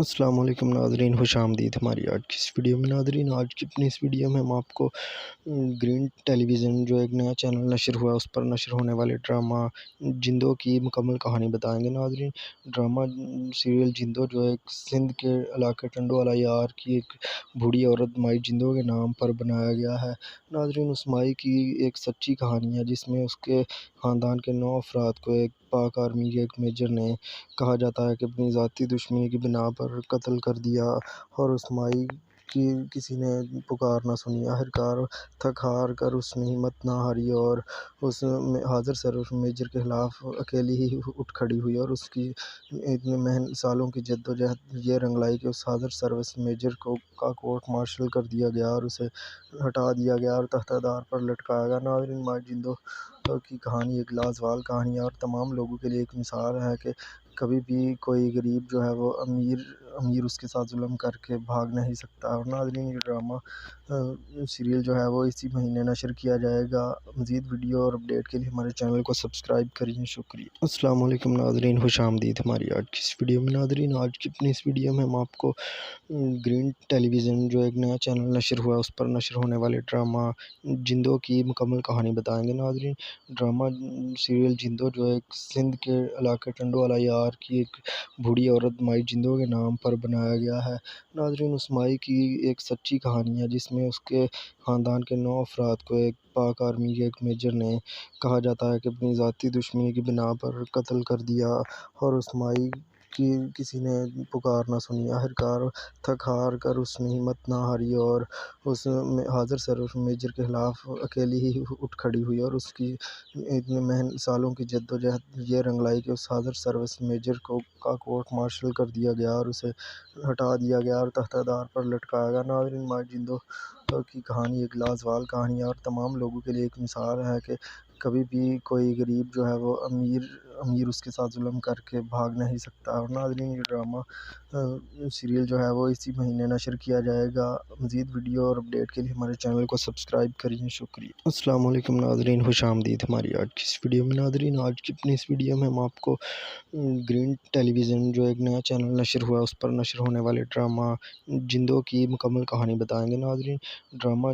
السلام علیکم ناظرین، خوش آمدید ہماری آج کی اس ویڈیو میں۔ ناظرین، آج کی اپنی اس ویڈیو میں ہم آپ کو گرین ٹیلی ویژن جو ایک نیا چینل نشر ہوا ہے اس پر نشر ہونے والے ڈرامہ جندو کی مکمل کہانی بتائیں گے۔ ناظرین، ڈرامہ سیریل جندو جو ایک سندھ کے علاقے ٹنڈو والا یار کی ایک بوڑھی عورت مائی جندو کے نام پر بنایا گیا ہے۔ ناظرین، اس مائی کی ایک سچی کہانی ہے جس میں اس کے خاندان کے 9 افراد کو ایک پاک آرمی کے ایک میجر نے کہا جاتا ہے کہ اپنی ذاتی دشمنی کی بنا پر قتل کر دیا، اور اس مائی کی کسی نے پکار نہ سنی۔ آخرکار تھک ہار کر اس نے ہمت نہ ہاری اور اس حاضر سروس میجر کے خلاف اکیلی ہی اٹھ کھڑی ہوئی، اور اس کی اتنے سالوں کی جد و جہد یہ رنگ لائی کہ اس حاضر سروس میجر کا کورٹ مارشل کر دیا گیا اور اسے ہٹا دیا گیا اور تختہ دار پر لٹکایا گیا۔ ناظرین، مائی جندو کی کہانی ایک لازوال کہانی ہے اور تمام لوگوں کے لیے ایک مثال ہے کہ کبھی بھی کوئی غریب جو ہے وہ امیر اس کے ساتھ ظلم کر کے بھاگ نہیں سکتا۔ اور ناظرین، یہ ڈرامہ سیریل جو ہے وہ اسی مہینے نشر کیا جائے گا۔ مزید ویڈیو اور اپڈیٹ کے لیے ہمارے چینل کو سبسکرائب کریے۔ شکریہ۔ السلام علیکم ناظرین، خوش آمدید ہماری آج کی اس ویڈیو میں۔ ناظرین، آج کی اپنی اس ویڈیو میں ہم آپ کو گرین ٹیلی ویژن جو ایک نیا چینل نشر ہوا ہے اس پر نشر ہونے والے ڈرامہ جندو کی مکمل کہانی بتائیں گے۔ ناظرین، ڈرامہ سیریل جندو جو ایک سندھ کے علاقے ٹنڈو والا یار کی ایک بوڑھی عورت مائی جندو کے نام پر بنایا گیا ہے۔ ناظرین، اس مائی کی ایک سچی کہانی ہے جس میں اس کے خاندان کے 9 افراد کو ایک پاک آرمی کے ایک میجر نے کہا جاتا ہے کہ اپنی ذاتی دشمنی کی بنا پر قتل کر دیا، اور اس مائی کی کسی نے پکار نہ سنی۔ آخرکار تھک ہار کر اس نے ہمت نہ ہاری اور اس حاضر سروس میجر کے خلاف اکیلی ہی اٹھ کھڑی ہوئی، اور اس کی اتنے سالوں کی جد و جہد یہ رنگ لائی کہ اس حاضر سروس میجر کا کورٹ مارشل کر دیا گیا اور اسے ہٹا دیا گیا اور تختہ دار پر لٹکایا گیا۔ ناظرین، مائی جندو کی کہانی ایک لازوال کہانی ہے اور تمام لوگوں کے لیے ایک مثال ہے کہ کبھی بھی کوئی غریب جو ہے وہ امیر اس کے ساتھ ظلم کر کے بھاگ نہیں سکتا۔ اور ناظرین، یہ ڈرامہ سیریل جو ہے وہ اسی مہینے نشر کیا جائے گا۔ مزید ویڈیو اور اپڈیٹ کے لیے ہمارے چینل کو سبسکرائب کریے۔ شکریہ۔ السلام علیکم ناظرین، خوش آمدید ہماری آج کی اس ویڈیو میں۔ ناظرین، آج کی اپنی اس ویڈیو میں ہم آپ کو گرین ٹیلی ویژن جو ایک نیا چینل نشر ہوا ہے اس پر نشر ہونے والے ڈرامہ جندو کی مکمل کہانی بتائیں گے۔ ناظرین، ڈرامہ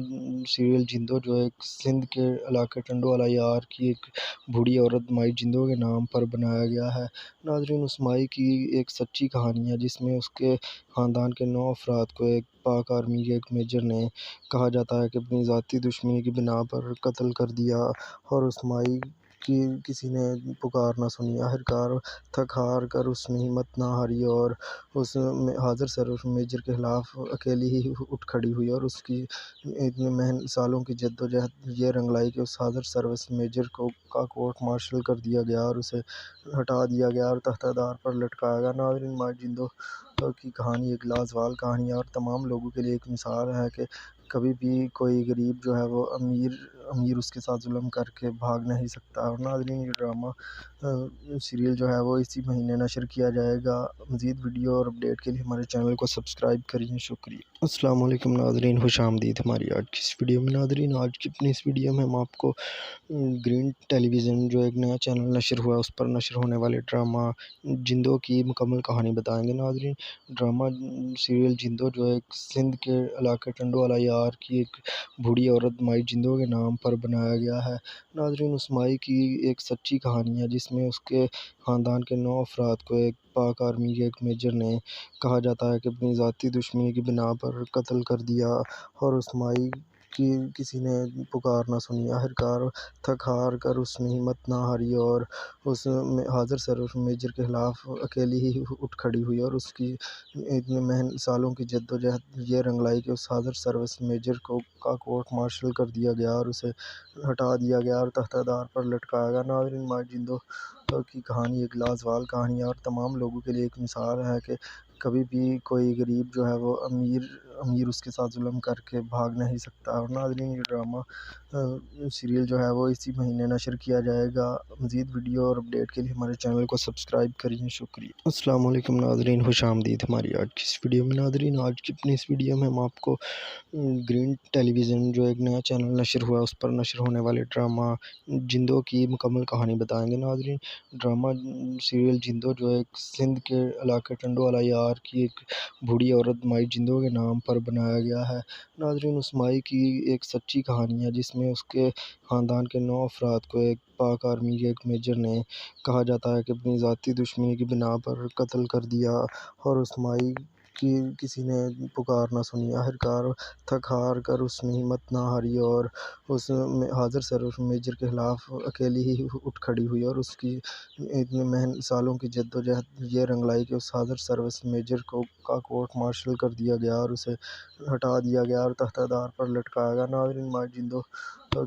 سیریل جندو جو ایک سندھ کے علاقے ٹنڈو والا یار کی ایک بوڑھی عورت مائی جندو کے نام پر بنایا گیا ہے۔ ناظرین، اس مائی کی ایک سچی کہانی ہے جس میں اس کے خاندان کے 9 افراد کو ایک پاک آرمی کے ایک میجر نے کہا جاتا ہے کہ اپنی ذاتی دشمنی کی بنا پر قتل کر دیا، اور اس مائی کی کسی نے پکار نہ سنی۔ آخرکار تھک ہار کر اس نے ہمت نہ ہاری اور اس حاضر سروس میجر کے خلاف اکیلی ہی اٹھ کھڑی ہوئی، اور اس کی اتنے سالوں کی جد و جہد یہ رنگ لائی کہ اس حاضر سروس میجر کا کورٹ مارشل کر دیا گیا اور اسے ہٹا دیا گیا اور تختہ دار پر لٹکایا گیا۔ ناظرین، مائی جندو کی کہانی ایک لازوال کہانی ہے اور تمام لوگوں کے لیے ایک مثال ہے کہ کبھی بھی کوئی غریب جو ہے وہ امیر اس کے ساتھ ظلم کر کے بھاگ نہیں سکتا۔ اور ناظرین، یہ ڈرامہ سیریل جو ہے وہ اسی مہینے نشر کیا جائے گا۔ مزید ویڈیو اور اپڈیٹ کے لیے ہمارے چینل کو سبسکرائب کریے۔ شکریہ۔ السلام علیکم ناظرین، خوش آمدید ہماری آج کی اس ویڈیو میں۔ ناظرین، آج کی اپنی اس ویڈیو میں ہم آپ کو گرین ٹیلی ویژن جو ایک نیا چینل نشر ہوا ہے اس پر نشر ہونے والے ڈرامہ جندو کی مکمل کہانی بتائیں گے۔ ناظرین، ڈرامہ سیریل جندو جو ایک سندھ کے علاقے ٹنڈو والا یار کی ایک بوڑھی عورت مائی جندو کے نام پر بنایا گیا ہے۔ ناظرین، اس مائی کی ایک سچی کہانی ہے جس میں اس کے خاندان کے 9 افراد کو ایک پاک آرمی کے ایک میجر نے کہا جاتا ہے کہ اپنی ذاتی دشمنی کی بنا پر قتل کر دیا، اور اس مائی کی کسی نے پکار نہ سنی۔ آخرکار تھک ہار کر اس نے ہمت نہ ہاری اور اس حاضر سروس میجر کے خلاف اکیلی ہی اٹھ کھڑی ہوئی، اور اس کی اتنے سالوں کی جد و جہد یہ رنگ لائی کہ اس حاضر سروس میجر کا کورٹ مارشل کر دیا گیا اور اسے ہٹا دیا گیا اور تختہ دار پر لٹکایا گیا۔ ناظرین، مائی جندو کی کہانی ایک لازوال کہانی ہے اور تمام لوگوں کے لیے ایک مثال ہے کہ کبھی بھی کوئی غریب جو ہے وہ امیر اس کے ساتھ ظلم کر کے بھاگ نہیں سکتا۔ اور ناظرین، یہ ڈرامہ سیریل جو ہے وہ اسی مہینے نشر کیا جائے گا۔ مزید ویڈیو اور اپڈیٹ کے لیے ہمارے چینل کو سبسکرائب کریے۔ شکریہ۔ السلام علیکم ناظرین، خوش آمدید ہماری آج کی اس ویڈیو میں۔ ناظرین، آج کی اپنی اس ویڈیو میں ہم آپ کو گرین ٹیلی ویژن جو ایک نیا چینل نشر ہوا ہے اس پر نشر ہونے والے ڈرامہ جندو کی مکمل کہانی بتائیں گے۔ ناظرین، ڈرامہ سیریل جندو جو ایک سندھ کے علاقے ٹنڈو والا یار کی ایک بوڑھی عورت مائی جندو کے نام پر بنایا گیا ہے۔ ناظرین، اس مائی کی ایک سچی کہانی ہے جس میں اس کے خاندان کے 9 افراد کو ایک پاک آرمی کے ایک میجر نے کہا جاتا ہے کہ اپنی ذاتی دشمنی کی بنا پر قتل کر دیا، اور اس مائی کی کسی نے پکار نہ سنی۔ آخرکار تھک ہار کر اس نے ہمت نہ ہاری اور اس حاضر سرور میجر کے خلاف اکیلی ہی اٹھ کھڑی ہوئی، اور اس کی اتنے سالوں کی جد و جہد یہ رنگ لائی کہ اس حاضر سروس میجر کا کورٹ مارشل کر دیا گیا اور اسے ہٹا دیا گیا اور تختہ دار پر لٹکایا گیا۔ ناظرین، مائی جندو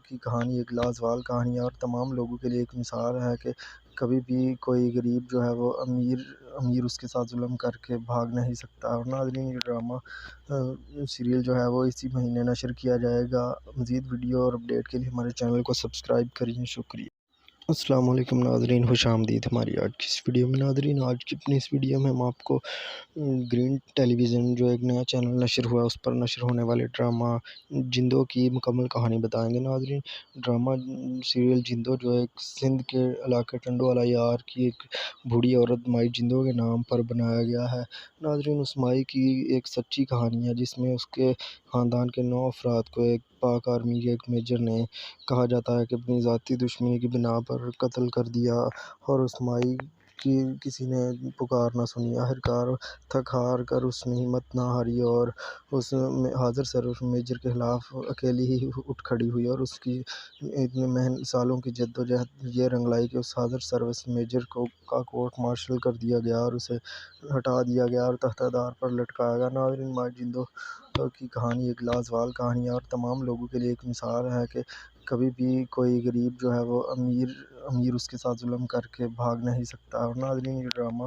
کی کہانی ایک لازوال کہانی ہے اور تمام لوگوں کے لیے ایک مثال ہے کہ کبھی بھی کوئی غریب جو ہے وہ امیر اس کے ساتھ ظلم کر کے بھاگ نہیں سکتا۔ اور ناظرین، یہ ڈرامہ سیریل جو ہے وہ اسی مہینے نشر کیا جائے گا۔ مزید ویڈیو اور اپڈیٹ کے لیے ہمارے چینل کو سبسکرائب کریے۔ شکریہ۔ السلام علیکم ناظرین، خوش آمدید ہماری آج کی اس ویڈیو میں۔ ناظرین، آج کی اپنی اس ویڈیو میں ہم آپ کو گرین ٹیلی ویژن جو ایک نیا چینل نشر ہوا ہے اس پر نشر ہونے والے ڈرامہ جندو کی مکمل کہانی بتائیں گے۔ ناظرین، ڈرامہ سیریل جندو جو ایک سندھ کے علاقے ٹنڈو والا یار کی ایک بوڑھی عورت مائی جندو کے نام پر بنایا گیا ہے۔ ناظرین، اس مائی کی ایک سچی کہانی ہے جس میں اس کے خاندان کے 9 افراد کو ایک پاک آرمی کے ایک میجر نے کہا جاتا ہے کہ اپنی ذاتی دشمنی کی بنا پر قتل کر دیا، اور اس مائی کی کسی نے پکار نہ سنی۔ آخرکار تھک ہار کر اس نے ہمت نہ ہاری اور اس حاضر سرور میجر کے خلاف اکیلی ہی اٹھ کھڑی ہوئی، اور اس کی اتنے سالوں کی جد و جہد یہ رنگ لائی کہ اس حاضر سروس میجر کا کورٹ مارشل کر دیا گیا اور اسے ہٹا دیا گیا اور تختہ دار پر لٹکایا گیا۔ ناظرین، مائی جندو کی کہانی ایک لازوال کہانی ہے اور تمام لوگوں کے لیے ایک مثال ہے کہ کبھی بھی کوئی غریب جو ہے وہ امیر اس کے ساتھ ظلم کر کے بھاگ نہیں سکتا۔ اور ناظرین، یہ ڈرامہ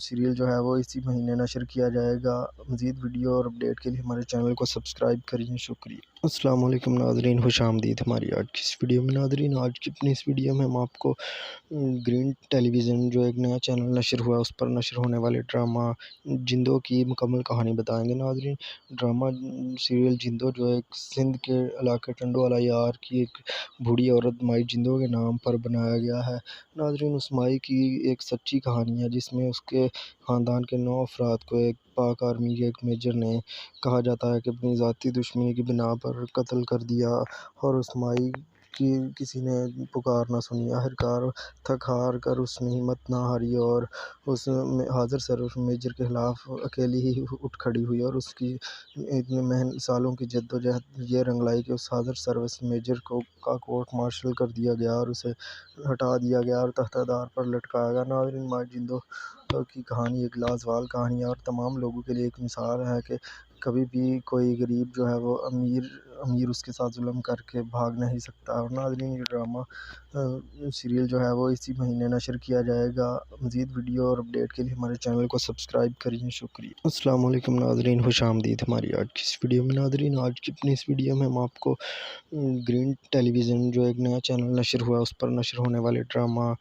سیریل جو ہے وہ اسی مہینے نشر کیا جائے گا۔ مزید ویڈیو اور اپڈیٹ کے لیے ہمارے چینل کو سبسکرائب کریے۔ شکریہ۔ السلام علیکم ناظرین، خوش آمدید ہماری آج کی اس ویڈیو میں۔ ناظرین، آج کی اپنی اس ویڈیو میں ہم آپ کو گرین ٹیلی ویژن جو ایک نیا چینل نشر ہوا ہے اس پر نشر ہونے والے ڈرامہ جندو کی مکمل کہانی بتائیں گے۔ ناظرین، ڈرامہ سیریل جندو جو ایک سندھ کے علاقے ٹنڈو والا یار کی ایک بوڑھی عورت مائی جندو کے نام پر بنایا گیا ہے۔ ناظرین، اس مائی کی ایک سچی کہانی ہے جس میں اس کے خاندان کے 9 افراد کو ایک پاک آرمی کے ایک میجر نے کہا جاتا ہے کہ اپنی ذاتی دشمنی کی بنا پر قتل کر دیا، اور اس مائی کی کسی نے پکار نہ سنی۔ آخرکار تھک ہار کر اس نے ہمت نہ ہاری اور اس حاضر سرور میجر کے خلاف اکیلی ہی اٹھ کھڑی ہوئی، اور اس کی اتنے سالوں کی جد و جہد یہ رنگ لائی کہ اس حاضر سروس میجر کا کورٹ مارشل کر دیا گیا اور اسے ہٹا دیا گیا اور تختہ دار پر لٹکایا گیا۔ ناظرین، مائی جندو کی کہانی ایک لازوال کہانی ہے اور تمام لوگوں کے لیے ایک مثال ہے کہ کبھی بھی کوئی غریب جو ہے وہ امیر اس کے ساتھ ظلم کر کے بھاگ نہیں سکتا۔ اور ناظرین، یہ ڈرامہ سیریل جو ہے وہ اسی مہینے نشر کیا جائے گا۔ مزید ویڈیو اور اپڈیٹ کے لیے ہمارے چینل کو سبسکرائب کریے۔ شکریہ۔ السلام علیکم ناظرین، خوش آمدید ہماری آج کی اس ویڈیو میں۔ ناظرین، آج کی اپنی اس ویڈیو میں ہم آپ کو گرین ٹیلی ویژن جو ایک نیا چینل نشر ہوا ہے اس پر نشر ہونے والے ڈرامہ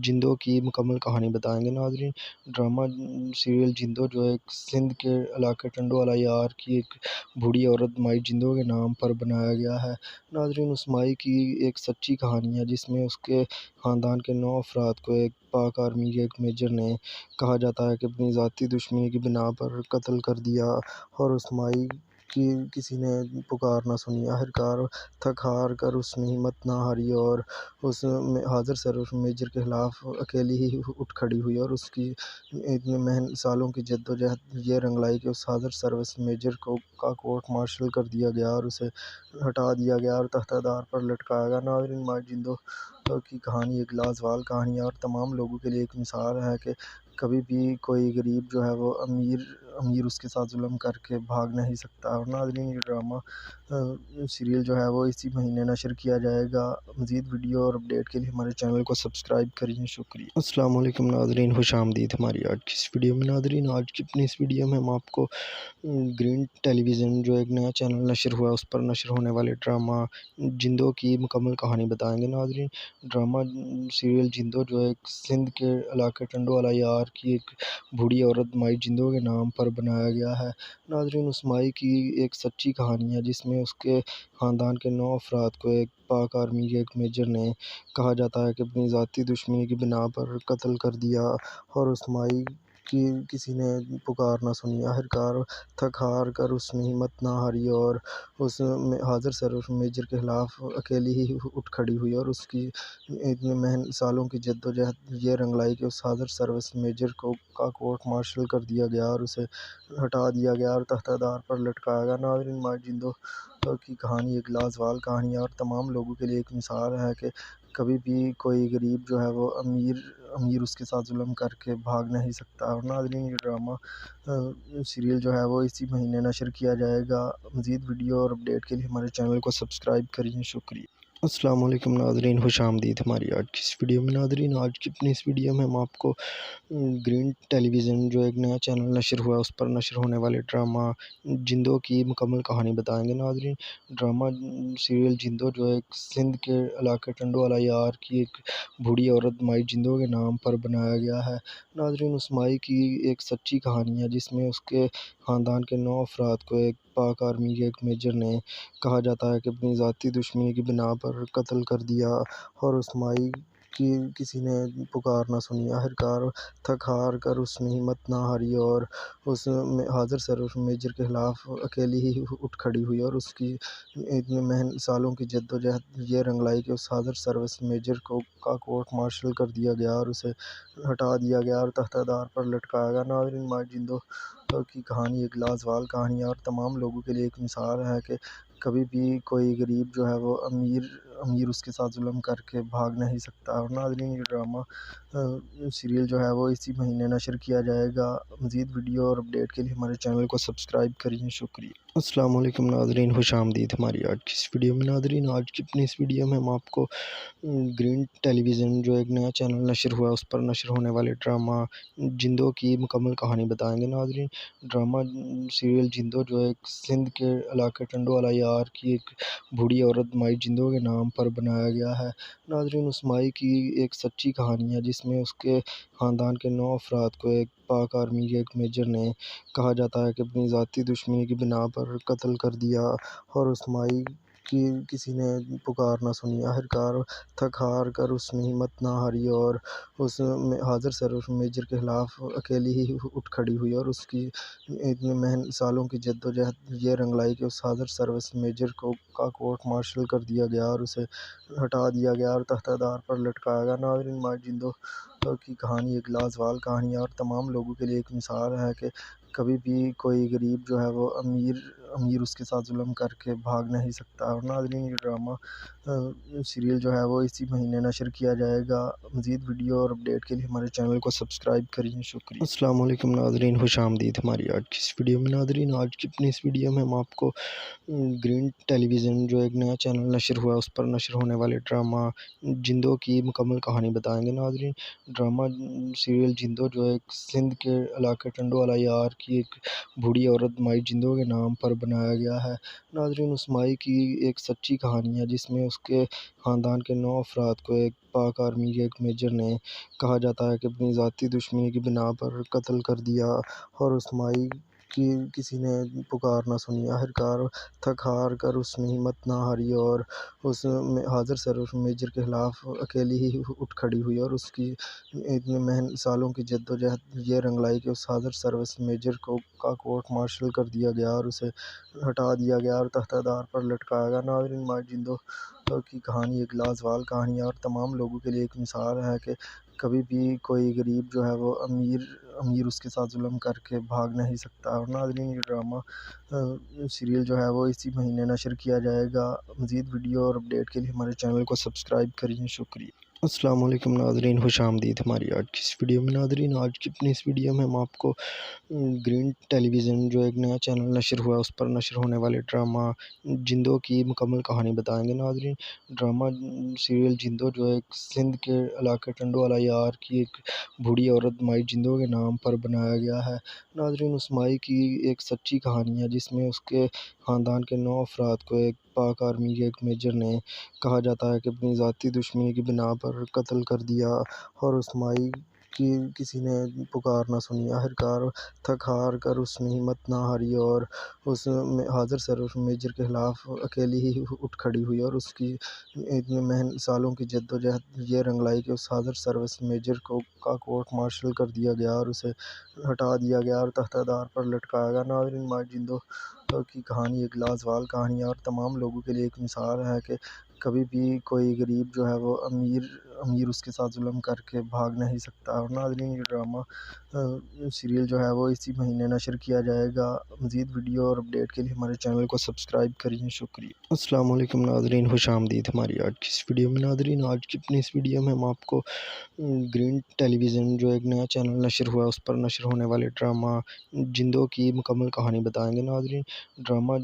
جندو کی مکمل کہانی بتائیں گے۔ ناظرین، ڈرامہ سیریل جندو جو ایک سندھ کے علاقے ٹنڈو والا یار کی ایک بوڑھی عورت مائی جندو کے نام پر بنایا گیا ہے۔ ناظرین، اس مائی کی ایک سچی کہانی ہے جس میں اس کے خاندان کے 9 افراد کو ایک پاک آرمی کے ایک میجر نے کہا جاتا ہے کہ اپنی ذاتی دشمنی کی بنا پر قتل کر دیا، اور اس مائی کی کسی نے پکار نہ سنی۔ آخرکار تھک ہار کر اس نے ہمت نہ ہاری اور اس حاضر سرور میجر کے خلاف اکیلی ہی اٹھ کھڑی ہوئی، اور اس کی اتنے سالوں کی جد و جہد یہ رنگ لائی کہ اس حاضر سروس میجر کا کورٹ مارشل کر دیا گیا اور اسے ہٹا دیا گیا اور تختہ دار پر لٹکایا گیا۔ ناظرین، مائی جندو کی کہانی ایک لازوال کہانی ہے اور تمام لوگوں کے لیے ایک مثال ہے کہ کبھی بھی کوئی غریب جو ہے وہ امیر اس کے ساتھ ظلم کر کے بھاگ نہیں سکتا۔ اور ناظرین یہ ڈرامہ سیریل جو ہے وہ اسی مہینے نشر کیا جائے گا۔ مزید ویڈیو اور اپڈیٹ کے لیے ہمارے چینل کو سبسکرائب کریے، شکریہ۔ السلام علیکم ناظرین، خوش آمدید ہماری آج کی اس ویڈیو میں۔ ناظرین آج کی اپنی اس ویڈیو میں ہم آپ کو گرین ٹیلی ویژن جو ایک نیا چینل نشر ہوا ہے اس پر نشر ہونے والے ڈرامہ جندو کی مکمل کہانی بتائیں گے۔ ناظرین ڈرامہ سیریل جندو جو ایک سندھ کے علاقے ٹنڈو والا یار کی ایک بوڑھی عورت مائی جندو کے نام پر بنایا گیا ہے۔ ناظرین اس مائی کی ایک سچی کہانی ہے جس میں اس کے خاندان کے 9 افراد کو ایک پاک آرمی کے ایک میجر نے کہا جاتا ہے کہ اپنی ذاتی دشمنی کی بنا پر قتل کر دیا، اور اس مائی کی کسی نے پکار نہ سنی۔ آخرکار تھک ہار کر اس نے ہمت نہ ہاری اور اس حاضر سرور میجر کے خلاف اکیلی ہی اٹھ کھڑی ہوئی، اور اس کی اتنے سالوں کی جد و جہد یہ رنگ لائی کہ اس حاضر سروس میجر کا کورٹ مارشل کر دیا گیا اور اسے ہٹا دیا گیا اور تختہ دار پر لٹکایا گیا۔ ناظرین مائی جندو کی کہانی ایک لازوال کہانی ہے اور تمام لوگوں کے لیے ایک مثال ہے کہ کبھی بھی کوئی غریب جو ہے وہ امیر اس کے ساتھ ظلم کر کے بھاگ نہیں سکتا۔ اور ناظرین یہ ڈرامہ سیریل جو ہے وہ اسی مہینے نشر کیا جائے گا۔ مزید ویڈیو اور اپڈیٹ کے لیے ہمارے چینل کو سبسکرائب کریے، شکریہ۔ السلام علیکم ناظرین، خوش آمدید ہماری آج کی اس ویڈیو میں۔ ناظرین آج کی اپنی اس ویڈیو میں ہم آپ کو گرین ٹیلی ویژن جو ایک نیا چینل نشر ہوا ہے اس پر نشر ہونے والے ڈرامہ جندو کی مکمل کہانی بتائیں گے۔ ناظرین ڈرامہ سیریل جندو جو ایک سندھ کے علاقے ٹنڈو والا یار کی ایک بوڑھی عورت مائی جندو کے نام پر بنایا گیا ہے۔ ناظرین اس مائی کی ایک سچی کہانی ہے جس میں اس کے خاندان کے 9 افراد کو ایک پاک آرمی کے ایک میجر نے کہا جاتا ہے کہ اپنی ذاتی دشمنی کی بنا پر قتل کر دیا، اور اس مائی کی کسی نے پکار نہ سنی۔ آخرکار تھک ہار کر اس نے ہمت نہ ہاری اور اس حاضر سرور میجر کے خلاف اکیلی ہی اٹھ کھڑی ہوئی، اور اس کی اتنے سالوں کی جد و جہد یہ رنگ لائی کہ اس حاضر سروس میجر کا کورٹ مارشل کر دیا گیا اور اسے ہٹا دیا گیا اور تختہ دار پر لٹکایا گیا۔ ناظرین مائی جندو کی کہانی ایک لازوال کہانی ہے اور تمام لوگوں کے لیے ایک مثال ہے کہ کبھی بھی کوئی غریب جو ہے وہ امیر اس کے ساتھ ظلم کر کے بھاگ نہیں سکتا۔ اور ناظرین یہ ڈرامہ سیریل جو ہے وہ اسی مہینے نشر کیا جائے گا۔ مزید ویڈیو اور اپڈیٹ کے لیے ہمارے چینل کو سبسکرائب کریے، شکریہ۔ السلام علیکم ناظرین، خوش آمدید ہماری آج کی اس ویڈیو میں۔ ناظرین آج کی اپنی اس ویڈیو میں ہم آپ کو گرین ٹیلی ویژن جو ایک نیا چینل نشر ہوا ہے اس پر نشر ہونے والے ڈرامہ جندو کی مکمل کہانی بتائیں گے۔ ناظرین ڈرامہ سیریل جندو جو ایک سندھ کے علاقے ٹنڈو والا یار کی ایک بوڑھی عورت مائی جندو کے نام پر بنایا گیا ہے۔ ناظرین اس مائی کی ایک سچی کہانی ہے جس میں اس کے خاندان کے 9 افراد کو ایک پاک آرمی کے ایک میجر نے کہا جاتا ہے کہ اپنی ذاتی دشمنی کی بنا پر قتل کر دیا، اور اس مائی کی کسی نے پکار نہ سنی۔ آخرکار تھک ہار کر اس نے ہمت نہ ہاری اور اس حاضر سرور میجر کے خلاف اکیلی ہی اٹھ کھڑی ہوئی، اور اس کی اتنے سالوں کی جد و جہد یہ رنگ لائی کہ اس حاضر سروس میجر کا کورٹ مارشل کر دیا گیا اور اسے ہٹا دیا گیا اور تختہ دار پر لٹکایا گیا۔ ناظرین مائی جندو کی کہانی ایک لازوال کہانی ہے اور تمام لوگوں کے لیے ایک مثال ہے کہ کبھی بھی کوئی غریب جو ہے وہ امیر اس کے ساتھ ظلم کر کے بھاگ نہیں سکتا۔ اور ناظرین یہ ڈرامہ سیریل جو ہے وہ اسی مہینے نشر کیا جائے گا۔ مزید ویڈیو اور اپڈیٹ کے لیے ہمارے چینل کو سبسکرائب کریے، شکریہ۔ السلام علیکم ناظرین، خوش آمدید ہماری آج کی اس ویڈیو میں۔ ناظرین آج کی اپنی اس ویڈیو میں ہم آپ کو گرین ٹیلی ویژن جو ایک نیا چینل نشر ہوا ہے اس پر نشر ہونے والے ڈرامہ جندو کی مکمل کہانی بتائیں گے۔ ناظرین ڈرامہ سیریل جندو جو ایک سندھ کے علاقے ٹنڈو والا یار کی ایک بوڑھی عورت مائی جندو کے نام پر بنایا گیا ہے۔ ناظرین اس مائی کی ایک سچی کہانی ہے جس میں اس کے خاندان کے 9 افراد کو ایک پاک آرمی کے ایک میجر نے کہا جاتا ہے کہ اپنی ذاتی دشمنی کی بنا پر قتل کر دیا، اور اس مائی کی کسی نے پکار نہ سنی۔ آخرکار تھک ہار کر اس نے ہمت نہ ہاری اور اس حاضر سرور میجر کے خلاف اکیلی ہی اٹھ کھڑی ہوئی، اور اس کی اتنے سالوں کی جد و جہد یہ رنگ لائی کہ اس حاضر سروس میجر کا کورٹ مارشل کر دیا گیا اور اسے ہٹا دیا گیا اور تختہ دار پر لٹکایا گیا۔ ناظرین مائی جندو کی کہانی ایک لازوال کہانی ہے اور تمام لوگوں کے لیے ایک مثال ہے کہ کبھی بھی کوئی غریب جو ہے وہ امیر اس کے ساتھ ظلم کر کے بھاگ نہیں سکتا۔ اور ناظرین یہ ڈرامہ سیریل جو ہے وہ اسی مہینے نشر کیا جائے گا۔ مزید ویڈیو اور اپڈیٹ کے لیے ہمارے چینل کو سبسکرائب کریے، شکریہ۔ السلام علیکم ناظرین، خوش آمدید ہماری آج کی اس ویڈیو میں۔ ناظرین، آج کی اپنی اس ویڈیو میں ہم آپ کو گرین ٹیلی ویژن جو ایک نیا چینل نشر ہوا ہے اس پر نشر ہونے والے ڈرامہ جندو کی مکمل کہانی بتائیں گے۔ ناظرین، ڈرامہ سیریل جندو جو ایک سندھ کے علاقے ٹنڈو والا یار کی ایک بوڑھی عورت مائی جندو کے نام پر بنایا گیا ہے۔ ناظرین، اس مائی کی ایک سچی کہانی ہے جس میں اس کے خاندان کے 9 افراد کو ایک پاک آرمی کے ایک میجر نے کہا جاتا ہے کہ اپنی ذاتی دشمنی کی بنا پر قتل کر دیا، اور اس مائی کی کسی نے پکار نہ سنی۔ آخرکار تھک ہار کر اس نے ہمت نہ ہاری اور اس حاضر سرور میجر کے خلاف اکیلی ہی اٹھ کھڑی ہوئی، اور اس کی اتنے سالوں کی جد و جہد یہ رنگ لائی کہ اس حاضر سروس میجر کا کورٹ مارشل کر دیا گیا اور اسے ہٹا دیا گیا اور تختہ دار پر لٹکایا گیا۔ ناظرین، مائی جندو کی کہانی ایک لازوال کہانی ہے اور تمام لوگوں کے لیے ایک مثال ہے کہ کبھی بھی کوئی غریب جو ہے وہ امیر اس کے ساتھ ظلم کر کے بھاگ نہیں سکتا۔ اور ناظرین، یہ ڈرامہ سیریل جو ہے وہ اسی مہینے نشر کیا جائے گا۔ مزید ویڈیو اور اپڈیٹ کے لیے ہمارے چینل کو سبسکرائب کریے، شکریہ۔ السلام علیکم ناظرین، خوش آمدید ہماری آج کی اس ویڈیو میں۔ ناظرین، آج کی اپنی اس ویڈیو میں ہم آپ کو گرین ٹیلی ویژن جو ایک نیا چینل نشر ہوا ہے اس پر نشر ہونے والے ڈرامہ جندو کی مکمل کہانی بتائیں گے۔ ناظرین، ڈرامہ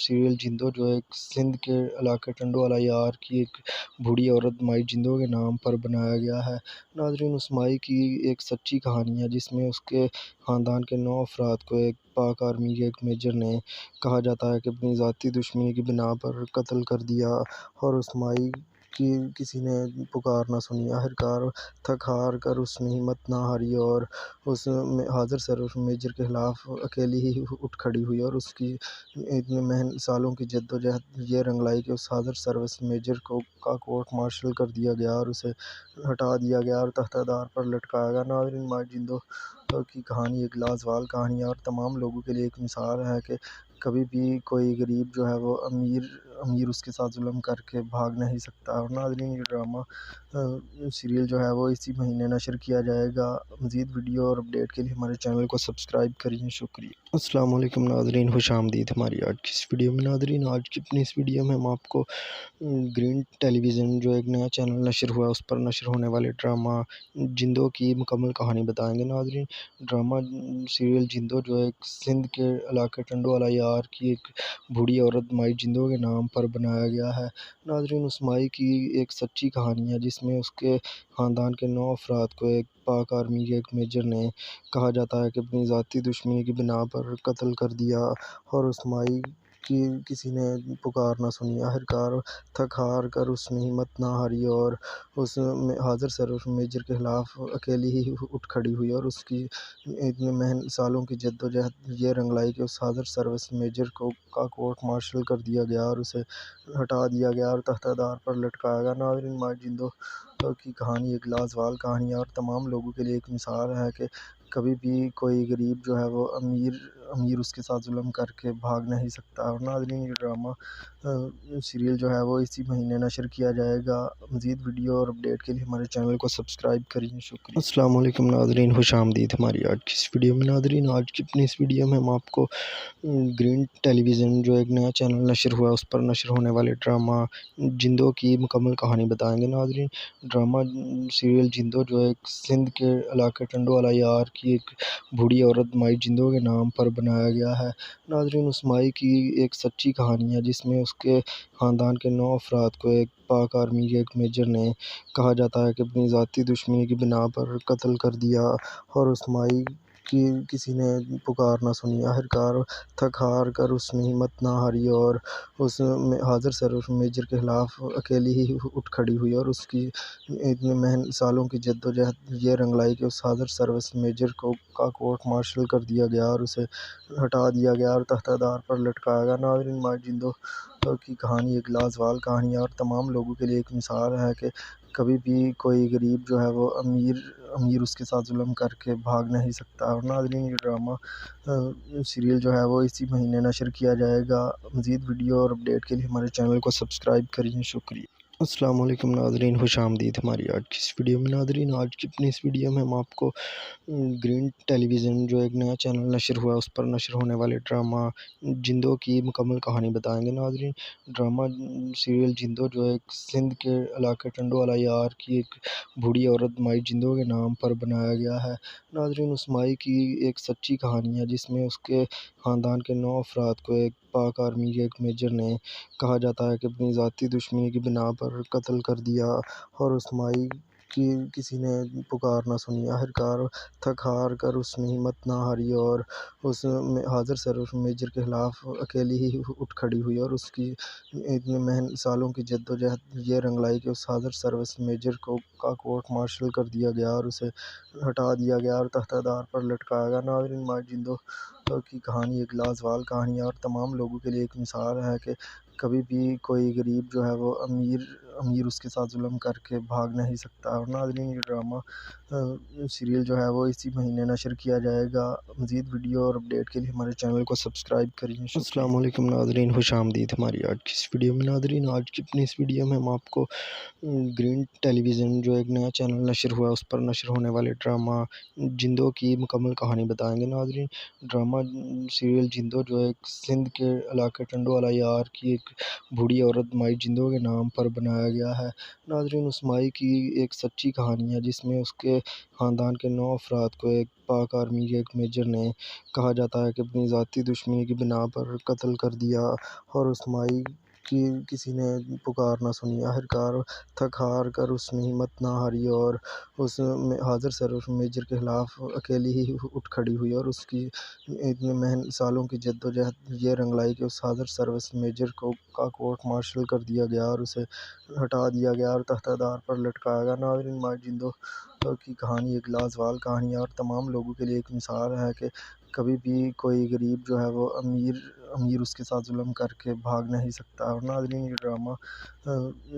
سیریل جندو جو ایک سندھ کے علاقے ٹنڈو والا یار کی ایک بوڑھی عورت مائی جندو کے نام پر بنایا گیا ہے۔ ناظرین، اس مائی کی ایک سچی کہانی ہے جس میں اس کے خاندان کے 9 افراد کو ایک پاک آرمی کے ایک میجر نے کہا جاتا ہے کہ اپنی ذاتی دشمنی کی بنا پر قتل کر دیا، اور اس مائی کی کسی نے پکار نہ سنی۔ آخرکار تھک ہار کر اس نے ہمت نہ ہاری اور اس حاضر سرور میجر کے خلاف اکیلی ہی اٹھ کھڑی ہوئی، اور اس کی اتنے سالوں کی جد و جہد یہ رنگ لائی کہ اس حاضر سروس میجر کا کورٹ مارشل کر دیا گیا اور اسے ہٹا دیا گیا اور تختہ دار پر لٹکایا گیا۔ ناظرین، مائی جندو کی کہانی ایک لازوال کہانی ہے اور تمام لوگوں کے لیے ایک مثال ہے کہ کبھی بھی کوئی غریب جو ہے وہ امیر اس کے ساتھ ظلم کر کے بھاگ نہیں سکتا۔ اور ناظرین، یہ ڈرامہ سیریل جو ہے وہ اسی مہینے نشر کیا جائے گا۔ مزید ویڈیو اور اپڈیٹ کے لیے ہمارے چینل کو سبسکرائب کریے، شکریہ۔ السلام علیکم ناظرین، خوش آمدید ہماری آج کی اس ویڈیو میں۔ ناظرین، آج کی اپنی اس ویڈیو میں ہم آپ کو گرین ٹیلی ویژن جو ایک نیا چینل نشر ہوا ہے اس پر نشر ہونے والے ڈرامہ جندو کی مکمل کہانی بتائیں گے۔ ناظرین، ڈرامہ سیریل جندو جو ایک سندھ کے علاقے ٹنڈو والا یار کی ایک بوڑھی عورت مائی جندو کے نام پر بنایا گیا ہے۔ ناظرین، اس مائی کی ایک سچی کہانی ہے جس میں اس کے خاندان کے 9 افراد کو ایک پاک آرمی کے ایک میجر نے کہا جاتا ہے کہ اپنی ذاتی دشمنی کی بنا پر قتل کر دیا، اور اس مائی کی کسی نے پکار نہ سنی۔ آخرکار تھک ہار کر اس نے ہمت نہ ہاری اور اس حاضر سرور میجر کے خلاف اکیلی ہی اٹھ کھڑی ہوئی، اور اس کی اتنے سالوں کی جد و جہد یہ رنگ لائی کہ اس حاضر سروس میجر کا کورٹ مارشل کر دیا گیا اور اسے ہٹا دیا گیا اور تختہ دار پر لٹکایا گیا۔ ناظرین، مائی جندو کی کہانی ایک لازوال کہانی ہے اور تمام لوگوں کے لیے ایک مثال ہے کہ کبھی بھی کوئی غریب جو ہے وہ امیر اس کے ساتھ ظلم کر کے بھاگ نہیں سکتا۔ اور ناظرین، یہ ڈرامہ سیریل جو ہے وہ اسی مہینے نشر کیا جائے گا۔ مزید ویڈیو اور اپڈیٹ کے لیے ہمارے چینل کو سبسکرائب کریے، شکریہ۔ السلام علیکم ناظرین، خوش آمدید ہماری آج کی اس ویڈیو میں۔ ناظرین، آج کی اپنی اس ویڈیو میں ہم آپ کو گرین ٹیلی ویژن جو ایک نیا چینل نشر ہوا ہے اس پر نشر ہونے والے ڈرامہ جندو کی مکمل کہانی بتائیں گے۔ ناظرین، ڈرامہ سیریل جندو جو ایک سندھ کے علاقے ٹنڈو والا یار کی ایک بوڑھی عورت مائی جندو کے نام پر بنایا گیا ہے۔ ناظرین، اس مائی کی ایک سچی کہانی ہے جس میں اس کے خاندان کے 9 افراد کو ایک پاک آرمی کے ایک میجر نے کہا جاتا ہے کہ اپنی ذاتی دشمنی کی بنا پر قتل کر دیا، اور اس مائی کی کسی نے پکار نہ سنی۔ آخرکار تھک ہار کر اس نے ہمت نہ ہاری اور اس حاضر سرور میجر کے خلاف اکیلی ہی اٹھ کھڑی ہوئی، اور اس کی اتنے سالوں کی جد و جہد یہ رنگ لائی کہ اس حاضر سروس میجر کا کورٹ مارشل کر دیا گیا اور اسے ہٹا دیا گیا اور تختہ دار پر لٹکایا گیا۔ ناظرین، مائی جندو کی کہانی ایک لازوال کہانی ہے اور تمام لوگوں کے لیے ایک مثال ہے کہ کبھی بھی کوئی غریب جو ہے وہ امیر اس کے ساتھ ظلم کر کے بھاگ نہیں سکتا۔ اور ناظرین، یہ ڈرامہ سیریل جو ہے وہ اسی مہینے نشر کیا جائے گا۔ مزید ویڈیو اور اپڈیٹ کے لیے ہمارے چینل کو سبسکرائب کریے، شکریہ۔ السلام علیکم ناظرین، خوش آمدید ہماری آج کی اس ویڈیو میں۔ ناظرین، آج کی اپنی اس ویڈیو میں ہم آپ کو گرین ٹیلی ویژن جو ایک نیا چینل نشر ہوا ہے اس پر نشر ہونے والے ڈرامہ جندو کی مکمل کہانی بتائیں گے۔ ناظرین، ڈرامہ سیریل جندو جو ایک سندھ کے علاقے ٹنڈو والا یار کی ایک بوڑھی عورت مائی جندو کے نام پر بنایا گیا ہے۔ ناظرین، اس مائی کی ایک سچی کہانی ہے جس میں اس کے خاندان کے 9 افراد کو ایک پاک آرمی کے ایک میجر نے کہا جاتا ہے کہ اپنی ذاتی دشمنی کی بنا پر قتل کر دیا، اور اس مائی کی کسی نے پکار نہ سنی۔ آخرکار تھک ہار کر اس نے ہمت نہ ہاری اور اس حاضر سرور میجر کے خلاف اکیلی ہی اٹھ کھڑی ہوئی، اور اس کی اتنے سالوں کی جد و جہد یہ رنگ لائی کہ اس حاضر سروس میجر کا کورٹ مارشل کر دیا گیا اور اسے ہٹا دیا گیا اور تختہ دار پر لٹکایا گیا۔ ناظرین، مائی جندو کی کہانی ایک لازوال کہانی ہے اور تمام لوگوں کے لیے ایک مثال ہے کہ کبھی بھی کوئی غریب جو ہے وہ امیر اس کے ساتھ ظلم کر کے بھاگ نہیں سکتا۔ اور ناظرین، یہ ڈرامہ سیریل جو ہے وہ اسی مہینے نشر کیا جائے گا۔ مزید ویڈیو اور اپڈیٹ کے لیے ہمارے چینل کو سبسکرائب کریے۔ السلام علیکم ناظرین، خوش آمدید ہماری آج کی اس ویڈیو میں۔ ناظرین، آج کی اپنی اس ویڈیو میں ہم آپ کو گرین ٹیلی ویژن جو ایک نیا چینل نشر ہوا ہے اس پر نشر ہونے والے ڈرامہ جندو کی مکمل کہانی بتائیں گے۔ ناظرین، ڈرامہ سیریل جندو جو ایک سندھ کے علاقے ٹنڈو والا یار کی ایک بوڑھی عورت مائی جندو کے نام پر بنایا گیا ہے۔ ناظرین، اس مائی کی ایک سچی کہانی ہے جس میں اس کے خاندان کے 9 افراد کو ایک پاک آرمی کے ایک میجر نے کہا جاتا ہے کہ اپنی ذاتی دشمنی کی بنا پر قتل کر دیا، اور اس مائی کی کسی نے پکار نہ سنی۔ آخرکار تھک ہار کر اس نے ہمت نہ ہاری اور اس حاضر سرور میجر کے خلاف اکیلی ہی اٹھ کھڑی ہوئی، اور اس کی اتنے سالوں کی جد و جہد یہ رنگ لائی کہ اس حاضر سروس میجر کا کورٹ مارشل کر دیا گیا اور اسے ہٹا دیا گیا اور تختہ دار پر لٹکایا گیا۔ ناظرین، مائی جندو کی کہانی ایک لازوال کہانی ہے اور تمام لوگوں کے لیے ایک مثال ہے کہ کبھی بھی کوئی غریب جو ہے وہ امیر اس کے ساتھ ظلم کر کے بھاگ نہیں سکتا۔ اور ناظرین، یہ ڈرامہ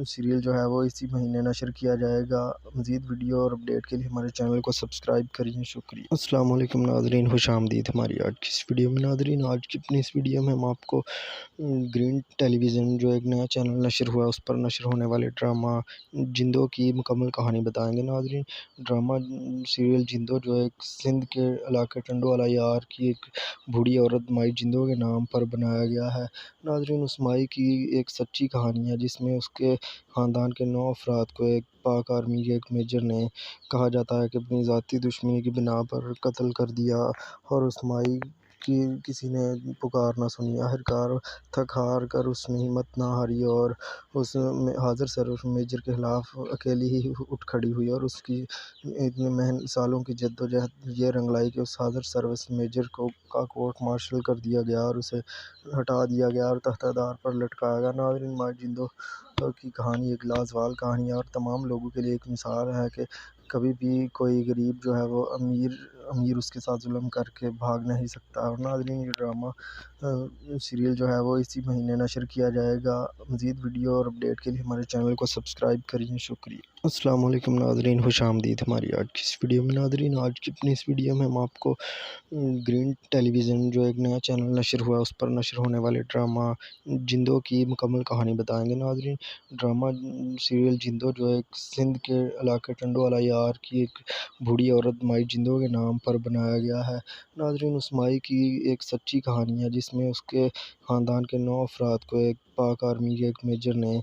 سیریل جو ہے وہ اسی مہینے نشر کیا جائے گا۔ مزید ویڈیو اور اپڈیٹ کے لیے ہمارے چینل کو سبسکرائب کریے۔ شکریہ۔ السلام علیکم ناظرین، خوش آمدید ہماری آج کی اس ویڈیو میں۔ ناظرین، آج کی اپنی اس ویڈیو میں ہم آپ کو گرین ٹیلی ویژن جو ایک نیا چینل نشر ہوا ہے اس پر نشر ہونے والے ڈرامہ جندو کی مکمل کہانی بتائیں گے۔ ناظرین، ڈرامہ سیریل جندو جو ایک سندھ کے علاقے ٹنڈو والا یار کی ایک بوڑھی عورت مائی جندو کے نام پر بنایا گیا ہے۔ ناظرین، اس مائی کی ایک سچی کہانی ہے جس میں اس کے خاندان کے 9 افراد کو ایک پاک آرمی کے ایک میجر نے کہا جاتا ہے کہ اپنی ذاتی دشمنی کی بنا پر قتل کر دیا، اور اس مائی کی کسی نے پکار نہ سنی۔ آخرکار تھک ہار کر اس نے ہمت نہ ہاری اور اس حاضر سرور میجر کے خلاف اکیلی ہی اٹھ کھڑی ہوئی، اور اس کی اتنے سالوں کی جد و جہد یہ رنگ لائی کہ اس حاضر سروس میجر کا کورٹ مارشل کر دیا گیا اور اسے ہٹا دیا گیا اور تختہ دار پر لٹکایا گیا۔ ناظرین، مائی جندو کی کہانی ایک لازوال کہانی ہے اور تمام لوگوں کے لیے ایک مثال ہے کہ کبھی بھی کوئی غریب جو ہے وہ امیر اس کے ساتھ ظلم کر کے بھاگ نہیں سکتا۔ اور ناظرین، یہ ڈرامہ سیریل جو ہے وہ اسی مہینے نشر کیا جائے گا۔ مزید ویڈیو اور اپڈیٹ کے لیے ہمارے چینل کو سبسکرائب کریے۔ شکریہ۔ السلام علیکم ناظرین، خوش آمدید ہماری آج کی اس ویڈیو میں۔ ناظرین، آج کی اپنی اس ویڈیو میں ہم آپ کو گرین ٹیلی ویژن جو ایک نیا چینل نشر ہوا ہے اس پر نشر ہونے والے ڈرامہ جندو کی مکمل کہانی بتائیں گے۔ ناظرین، ڈرامہ سیریل جندو جو ایک سندھ کے علاقے ٹنڈو والا یار کی ایک بوڑھی عورت مائی جندو کے نام پر بنایا گیا ہے۔ ناظرین، اس مائی کی ایک سچی کہانی ہے جس میں اس کے خاندان کے 9 افراد کو ایک پاک آرمی کے ایک میجر نے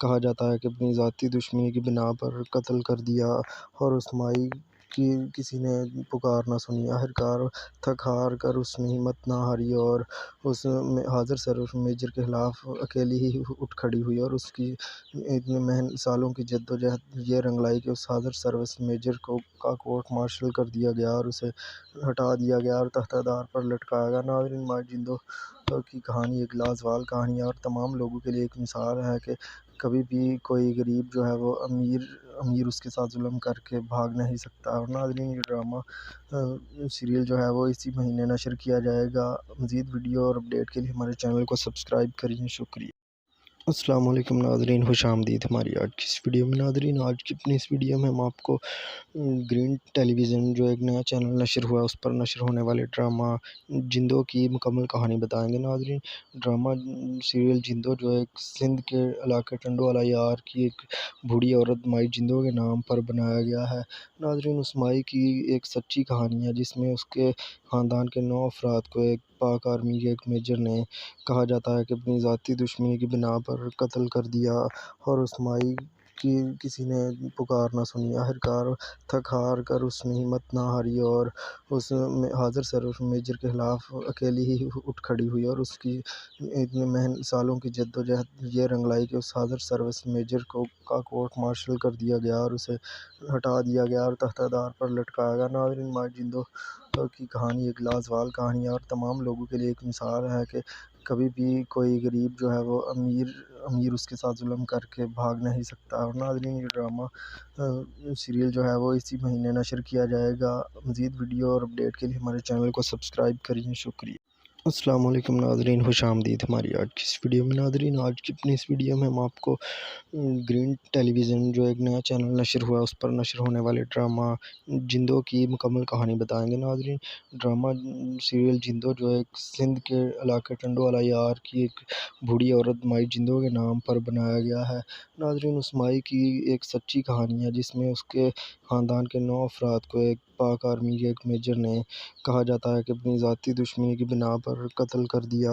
کہا جاتا ہے کہ اپنی ذاتی دشمنی کی بنا پر قتل کر دیا، اور اس مائی کی کسی نے پکار نہ سنی۔ آخرکار تھک ہار کر اس نے ہمت نہ ہاری اور اس حاضر سرور میجر کے خلاف اکیلی ہی اٹھ کھڑی ہوئی، اور اس کی اتنے سالوں کی جد و جہد یہ رنگ لائی کہ اس حاضر سروس میجر کا کورٹ مارشل کر دیا گیا اور اسے ہٹا دیا گیا اور تختہ دار پر لٹکایا گیا۔ ناظرین، مائی جندو کی کہانی ایک لازوال کہانی ہے اور تمام لوگوں کے لیے ایک مثال ہے کہ کبھی بھی کوئی غریب جو ہے وہ امیر اس کے ساتھ ظلم کر کے بھاگ نہیں سکتا۔ اور ناظرین، یہ ڈرامہ سیریل جو ہے وہ اسی مہینے نشر کیا جائے گا۔ مزید ویڈیو اور اپڈیٹ کے لیے ہمارے چینل کو سبسکرائب کریے۔ شکریہ۔ السلام علیکم ناظرین، خوش آمدید ہماری آج کی اس ویڈیو میں۔ ناظرین، آج کی اپنی اس ویڈیو میں ہم آپ کو گرین ٹیلی ویژن جو ایک نیا چینل نشر ہوا ہے اس پر نشر ہونے والے ڈرامہ جندو کی مکمل کہانی بتائیں گے۔ ناظرین، ڈرامہ سیریل جندو جو ایک سندھ کے علاقے ٹنڈو والا یار کی ایک بوڑھی عورت مائی جندو کے نام پر بنایا گیا ہے۔ ناظرین، اس مائی کی ایک سچی کہانی ہے جس میں اس کے خاندان کے 9 افراد کو ایک پاک آرمی کے ایک میجر نے کہا جاتا ہے کہ اپنی ذاتی دشمنی کی بنا پر قتل کر دیا، اور اس مائی کی کسی نے پکار نہ سنی۔ آخرکار تھک ہار کر اس نے ہمت نہ ہاری اور اس حاضر سرور میجر کے خلاف اکیلی ہی اٹھ کھڑی ہوئی، اور اس کی اتنے سالوں کی جد و جہد یہ رنگ لائی کہ اس حاضر سروس میجر کا کورٹ مارشل کر دیا گیا اور اسے ہٹا دیا گیا اور تختہ دار پر لٹکایا گیا۔ ناظرین، مائی جندو کی کہانی ایک لازوال کہانی ہے اور تمام لوگوں کے لیے ایک مثال ہے کہ کبھی بھی کوئی غریب جو ہے وہ امیر اس کے ساتھ ظلم کر کے بھاگ نہیں سکتا۔ اور ناظرین، یہ ڈرامہ سیریل جو ہے وہ اسی مہینے نشر کیا جائے گا۔ مزید ویڈیو اور اپڈیٹ کے لیے ہمارے چینل کو سبسکرائب کریے۔ شکریہ۔ السلام علیکم ناظرین، خوش آمدید ہماری آج کی اس ویڈیو میں۔ ناظرین، آج کی اپنی اس ویڈیو میں ہم آپ کو گرین ٹیلی ویژن جو ایک نیا چینل نشر ہوا ہے اس پر نشر ہونے والے ڈرامہ جندو کی مکمل کہانی بتائیں گے۔ ناظرین، ڈرامہ سیریل جندو جو ایک سندھ کے علاقے ٹنڈو والا یار کی ایک بوڑھی عورت مائی جندو کے نام پر بنایا گیا ہے۔ ناظرین، اس مائی کی ایک سچی کہانی ہے جس میں اس کے خاندان کے 9 افراد کو ایک پاک آرمی کے ایک میجر نے کہا جاتا ہے کہ اپنی ذاتی دشمنی کی بنا پر قتل کر دیا،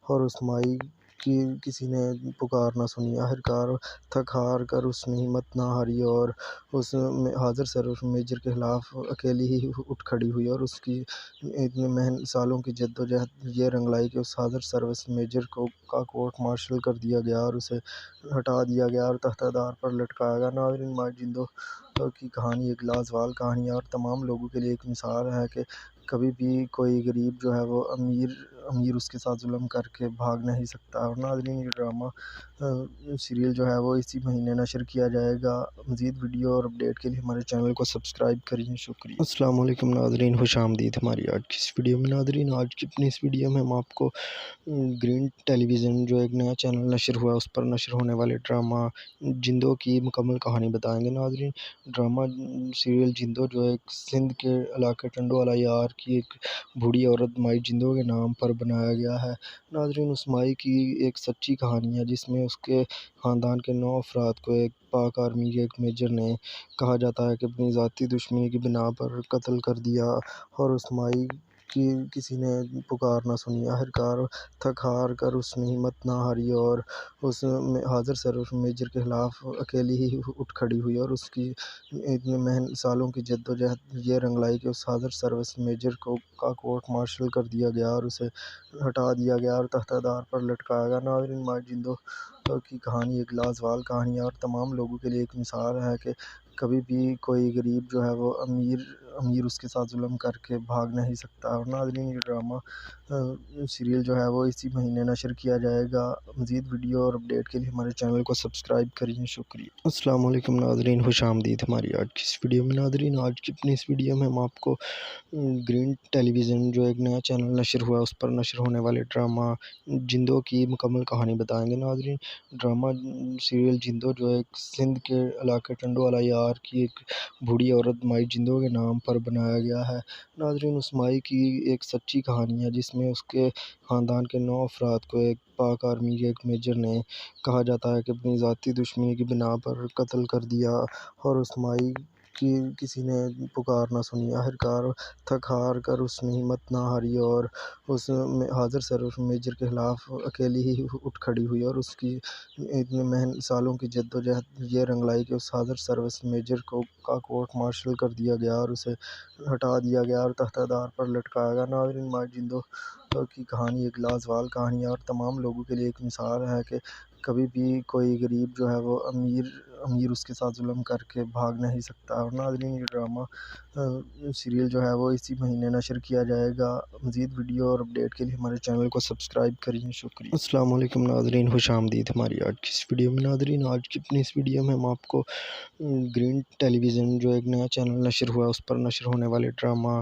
اور اس مائی کی کسی نے پکار نہ سنی۔ آخرکار تھک ہار کر اس نے ہمت نہ ہاری اور اس حاضر سرور میجر کے خلاف اکیلی ہی اٹھ کھڑی ہوئی، اور اس کی اتنے سالوں کی جد و جہد یہ رنگ لائی کہ اس حاضر سروس میجر کا کورٹ مارشل کر دیا گیا اور اسے ہٹا دیا گیا اور تختہ دار پر لٹکایا گیا۔ ناظرین، مائی جندو کی کہانی ایک لازوال کہانی ہے اور تمام لوگوں کے لیے ایک مثال ہے کہ کبھی بھی کوئی غریب جو ہے وہ امیر اس کے ساتھ ظلم کر کے بھاگ نہیں سکتا۔ اور ناظرین، یہ ڈرامہ سیریل جو ہے وہ اسی مہینے نشر کیا جائے گا۔ مزید ویڈیو اور اپڈیٹ کے لیے ہمارے چینل کو سبسکرائب کریے۔ شکریہ۔ السلام علیکم ناظرین، خوش آمدید ہماری آج کی اس ویڈیو میں۔ ناظرین، آج کی اپنی اس ویڈیو میں ہم آپ کو گرین ٹیلی ویژن جو ایک نیا چینل نشر ہوا ہے اس پر نشر ہونے والے ڈرامہ جندو کی مکمل کہانی بتائیں گے۔ ناظرین، ڈرامہ سیریل جندو جو ایک سندھ کے علاقے ٹنڈو والا یار کی ایک بوڑھی عورت مائی جندو کے نام پر بنایا گیا ہے۔ ناظرین، اس مائی کی ایک سچی کہانی ہے جس میں اس کے خاندان کے 9 افراد کو ایک پاک آرمی کے ایک میجر نے کہا جاتا ہے کہ اپنی ذاتی دشمنی کی بنا پر قتل کر دیا، اور اس مائی کی کسی نے پکار نہ سنی۔ آخرکار تھک ہار کر اس نے ہمت نہ ہاری اور اس حاضر سرور میجر کے خلاف اکیلی ہی اٹھ کھڑی ہوئی، اور اس کی اتنے سالوں کی جد و جہد یہ رنگ لائی کہ اس حاضر سروس میجر کا کورٹ مارشل کر دیا گیا اور اسے ہٹا دیا گیا اور تختہ دار پر لٹکایا گیا۔ ناظرین، مائی جندو کی کہانی ایک لازوال کہانی ہے اور تمام لوگوں کے لیے ایک مثال ہے کہ کبھی بھی کوئی غریب جو ہے وہ امیر اس کے ساتھ ظلم کر کے بھاگ نہیں سکتا۔ اور ناظرین، یہ ڈرامہ سیریل جو ہے وہ اسی مہینے نشر کیا جائے گا۔ مزید ویڈیو اور اپڈیٹ کے لیے ہمارے چینل کو سبسکرائب کریے۔ شکریہ۔ السلام علیکم ناظرین، خوش آمدید ہماری آج کی اس ویڈیو میں۔ ناظرین، آج کی اپنی اس ویڈیو میں ہم آپ کو گرین ٹیلی ویژن جو ایک نیا چینل نشر ہوا ہے اس پر نشر ہونے والے ڈرامہ جندو کی مکمل کہانی بتائیں گے۔ ناظرین، ڈرامہ سیریل جندو جو ایک سندھ کے علاقے ٹنڈو والا یار کی ایک بوڑھی عورت مائی جندو کے نام پر بنایا گیا ہے۔ ناظرین، اس مائی کی ایک سچی کہانی ہے جس میں اس کے خاندان کے 9 افراد کو ایک پاک آرمی کے ایک میجر نے کہا جاتا ہے کہ اپنی ذاتی دشمنی کی بنا پر قتل کر دیا، اور اس مائی کی کسی نے پکار نہ سنی۔ آخرکار تھک ہار کر اس نے ہمت نہ ہاری اور اس حاضر سرور میجر کے خلاف اکیلی ہی اٹھ کھڑی ہوئی، اور اس کی اتنے سالوں کی جد و جہد یہ رنگ لائی کہ اس حاضر سروس میجر کا کورٹ مارشل کر دیا گیا اور اسے ہٹا دیا گیا اور تختہ دار پر لٹکایا گیا۔ ناظرین، مائی جندو کی کہانی ایک لازوال کہانی ہے اور تمام لوگوں کے لیے ایک مثال ہے کہ کبھی بھی کوئی غریب جو ہے وہ امیر اس کے ساتھ ظلم کر کے بھاگ نہیں سکتا۔ اور ناظرین، یہ ڈرامہ سیریل جو ہے وہ اسی مہینے نشر کیا جائے گا۔ مزید ویڈیو اور اپڈیٹ کے لیے ہمارے چینل کو سبسکرائب کریے۔ شکریہ۔ السلام علیکم ناظرین، خوش آمدید ہماری آج کی اس ویڈیو میں۔ ناظرین، آج کی اپنی اس ویڈیو میں ہم آپ کو گرین ٹیلی ویژن جو ایک نیا چینل نشر ہوا ہے اس پر نشر ہونے والے ڈرامہ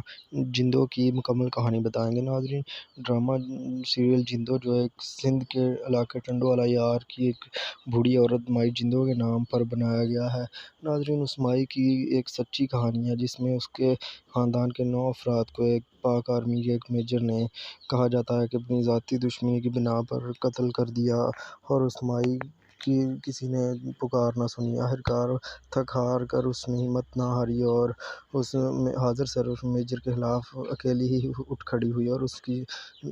جندو کی مکمل کہانی بتائیں گے۔ ناظرین، ڈرامہ سیریل جندو جو ایک سندھ کے علاقے ٹنڈو والا یار کی ایک بوڑھی عورت مائی جندو کے نام پر بنایا گیا ہے۔ ناظرین، اس مائی کی ایک سچی کہانی ہے جس میں اس کے خاندان کے 9 افراد کو ایک پاک آرمی کے ایک میجر نے کہا جاتا ہے کہ اپنی ذاتی دشمنی کی بنا پر قتل کر دیا، اور اس مائی کی کسی نے پکار نہ سنی۔ آخرکار تھک ہار کر اس نے ہمت نہ ہاری اور اس حاضر سروس میجر کے خلاف اکیلی ہی اٹھ کھڑی ہوئی، اور اس کی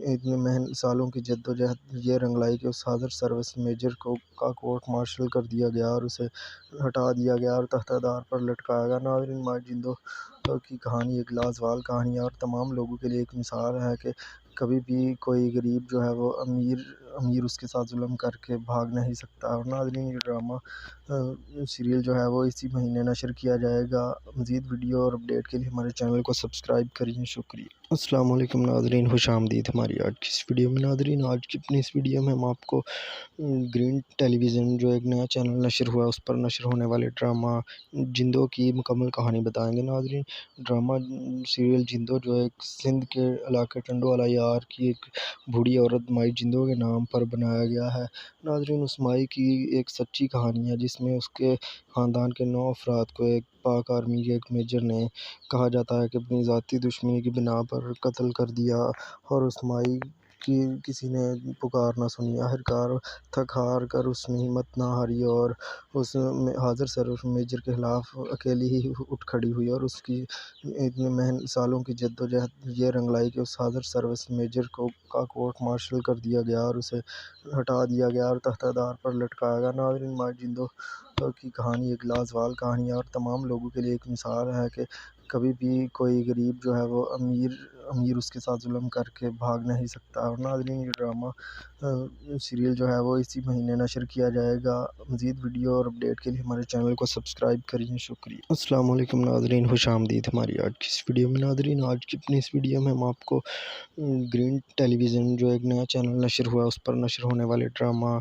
اتنے سالوں کی جد و جہد یہ رنگ لائی کہ اس حاضر سروس میجر کا کورٹ مارشل کر دیا گیا اور اسے ہٹا دیا گیا اور تختہ دار پر لٹکایا گیا۔ ناظرین، مائی جندو کی کہانی ایک لازوال کہانی ہے اور تمام لوگوں کے لیے ایک مثال ہے کہ کبھی بھی کوئی غریب جو ہے وہ امیر اس کے ساتھ ظلم کر کے بھاگ نہیں سکتا۔ اور ناظرین، یہ ڈرامہ سیریل جو ہے وہ اسی مہینے نشر کیا جائے گا۔ مزید ویڈیو اور اپڈیٹ کے لیے ہمارے چینل کو سبسکرائب کریے۔ شکریہ۔ السلام علیکم ناظرین، خوش آمدید ہماری آج کی اس ویڈیو میں۔ ناظرین، آج کی اپنی اس ویڈیو میں ہم آپ کو گرین ٹیلی ویژن جو ایک نیا چینل نشر ہوا ہے اس پر نشر ہونے والے ڈرامہ جندو کی مکمل کہانی بتائیں گے۔ ناظرین، ڈرامہ سیریل جندو جو ایک سندھ کے علاقے ٹنڈو والا یار کی ایک بوڑھی عورت مائی جندو کے نام پر بنایا گیا ہے۔ ناظرین، اس مائی کی ایک سچی کہانی ہے جس میں اس کے خاندان کے 9 افراد کو ایک پاک آرمی کے ایک میجر نے کہا جاتا ہے کہ اپنی ذاتی دشمنی کی بنا پر قتل کر دیا، اور اس مائی کی کسی نے پکار نہ سنی۔ آخرکار تھک ہار کر اس نے ہمت نہ ہاری اور اس حاضر سروس میجر کے خلاف اکیلی ہی اٹھ کھڑی ہوئی، اور اس کی اتنے سالوں کی جد و جہد یہ رنگ لائی کہ اس حاضر سروس میجر کا کورٹ مارشل کر دیا گیا اور اسے ہٹا دیا گیا اور تختہ دار پر لٹکایا گیا۔ ناظرین، مائی جندو کی کہانی ایک لازوال کہانی ہے اور تمام لوگوں کے لیے ایک مثال ہے کہ کبھی بھی کوئی غریب جو ہے وہ امیر اس کے ساتھ ظلم کر کے بھاگ نہیں سکتا۔ اور ناظرین، یہ ڈرامہ سیریل جو ہے وہ اسی مہینے نشر کیا جائے گا۔ مزید ویڈیو اور اپڈیٹ کے لیے ہمارے چینل کو سبسکرائب کریے۔ شکریہ۔ السلام علیکم ناظرین، خوش آمدید ہماری آج کی اس ویڈیو میں۔ ناظرین، آج کی اپنی اس ویڈیو میں ہم آپ کو گرین ٹیلی ویژن جو ایک نیا چینل نشر ہوا ہے اس پر نشر ہونے والے ڈرامہ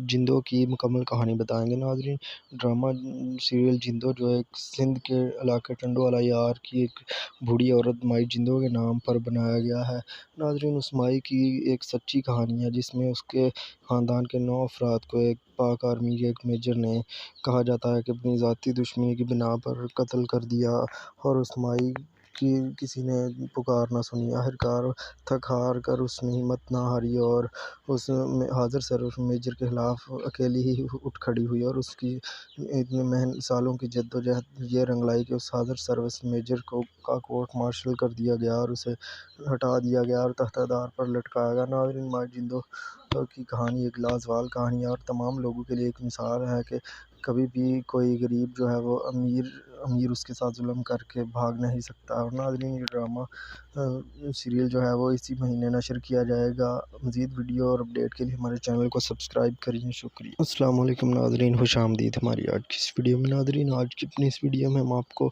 جندو کی مکمل کہانی بتائیں گے۔ ناظرین، ڈرامہ سیریل جندو جو ایک سندھ کے علاقے ٹنڈو والا یار کی ایک بوڑھی عورت مائی جندو کے نام پر بنایا گیا ہے۔ ناظرین، اس مائی کی ایک سچی کہانی ہے جس میں اس کے خاندان کے 9 افراد کو ایک پاک آرمی کے ایک میجر نے کہا جاتا ہے کہ اپنی ذاتی دشمنی کی بنا پر قتل کر دیا، اور اس مائی کی کسی نے پکار نہ سنی۔ آخرکار تھک ہار کر اس نے ہمت نہ ہاری اور اس حاضر سروس میجر کے خلاف اکیلی ہی اٹھ کھڑی ہوئی، اور اس کی اتنے سالوں کی جد و جہد یہ رنگ لائی کہ اس حاضر سروس میجر کا کورٹ مارشل کر دیا گیا اور اسے ہٹا دیا گیا اور تختہ دار پر لٹکایا گیا۔ ناظرین، مائی جندو کی کہانی ایک لازوال کہانی ہے اور تمام لوگوں کے لیے ایک مثال ہے کہ کبھی بھی کوئی غریب جو ہے وہ امیر اس کے ساتھ ظلم کر کے بھاگ نہیں سکتا۔ اور ناظرین، یہ ڈرامہ سیریل جو ہے وہ اسی مہینے نشر کیا جائے گا۔ مزید ویڈیو اور اپڈیٹ کے لیے ہمارے چینل کو سبسکرائب کریے۔ شکریہ۔ السلام علیکم ناظرین، خوش آمدید ہماری آج کی اس ویڈیو میں۔ ناظرین، آج کی اپنی اس ویڈیو میں ہم آپ کو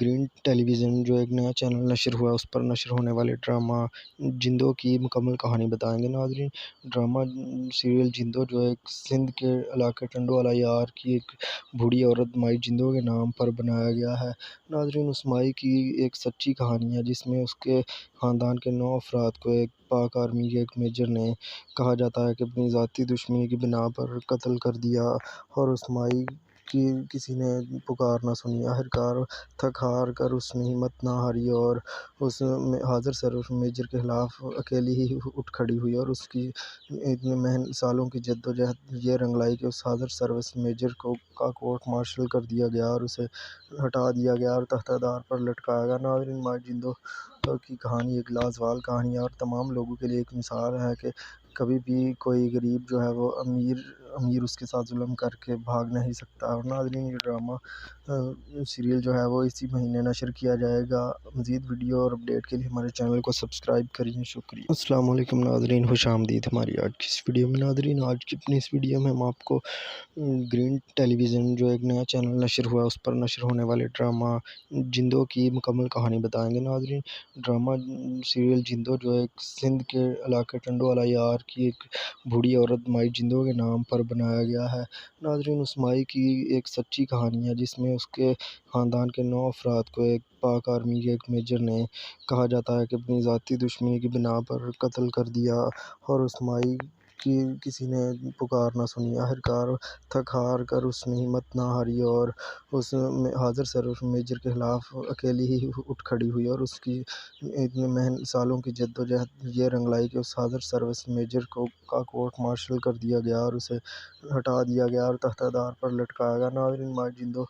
گرین ٹیلی ویژن جو ایک نیا چینل نشر ہوا ہے اس پر نشر ہونے والے ڈرامہ جندو کی مکمل کہانی بتائیں گے۔ ناظرین، ڈرامہ سیریل جندو جو ایک سندھ کے علاقے ٹنڈو والا یار کی ایک بوڑھی عورت مائی جندو کے نام پر بنایا گیا ہے۔ ناظرین، اس مائی کی ایک سچی کہانی ہے جس میں اس کے خاندان کے 9 افراد کو ایک پاک آرمی کے ایک میجر نے کہا جاتا ہے کہ اپنی ذاتی دشمنی کی بنا پر قتل کر دیا، اور اس مائی کی کسی نے پکار نہ سنی۔ آخرکار تھک ہار کر اس نے ہمت نہ ہاری اور اس حاضر سروس میجر کے خلاف اکیلی ہی اٹھ کھڑی ہوئی، اور اس کی اتنے سالوں کی جد و جہد یہ رنگ لائی کہ اس حاضر سروس میجر کا کورٹ مارشل کر دیا گیا اور اسے ہٹا دیا گیا اور تختہ دار پر لٹکایا گیا۔ ناظرین، مائی جندو کی کہانی ایک لازوال کہانی ہے اور تمام لوگوں کے لیے ایک مثال ہے کہ کبھی بھی کوئی غریب جو ہے وہ امیر اس کے ساتھ ظلم کر کے بھاگ نہیں سکتا۔ اور ناظرین، یہ ڈرامہ سیریل جو ہے وہ اسی مہینے نشر کیا جائے گا۔ مزید ویڈیو اور اپڈیٹ کے لیے ہمارے چینل کو سبسکرائب کریے۔ شکریہ۔ السلام علیکم ناظرین، خوش آمدید ہماری آج کی اس ویڈیو میں۔ ناظرین، آج کی اپنی اس ویڈیو میں ہم آپ کو گرین ٹیلی ویژن جو ایک نیا چینل نشر ہوا ہے اس پر نشر ہونے والے ڈرامہ جندو کی مکمل کہانی بتائیں گے۔ ناظرین، ڈرامہ سیریل جندو جو ایک سندھ کے علاقے ٹنڈو والا یار کی ایک بوڑھی عورت مائی جندو کے نام پر بنایا گیا ہے۔ ناظرین، اس مائی کی ایک سچی کہانی ہے جس میں اس کے خاندان کے 9 افراد کو ایک پاک آرمی کے ایک میجر نے کہا جاتا ہے کہ اپنی ذاتی دشمنی کی بنا پر قتل کر دیا، اور اس مائی کہ کسی نے پکار نہ سنی، آخرکار تھک ہار کر اس نے ہمت نہ ہاری اور اس حاضر سروس میجر کے خلاف اکیلی ہی اٹھ کھڑی ہوئی، اور اس کی اتنے سالوں کی جد و جہد یہ رنگ لائی کہ اس حاضر سروس میجر کا کورٹ مارشل کر دیا گیا اور اسے ہٹا دیا گیا اور تختہ دار پر لٹکایا گیا۔ ناظرین، مائی جندو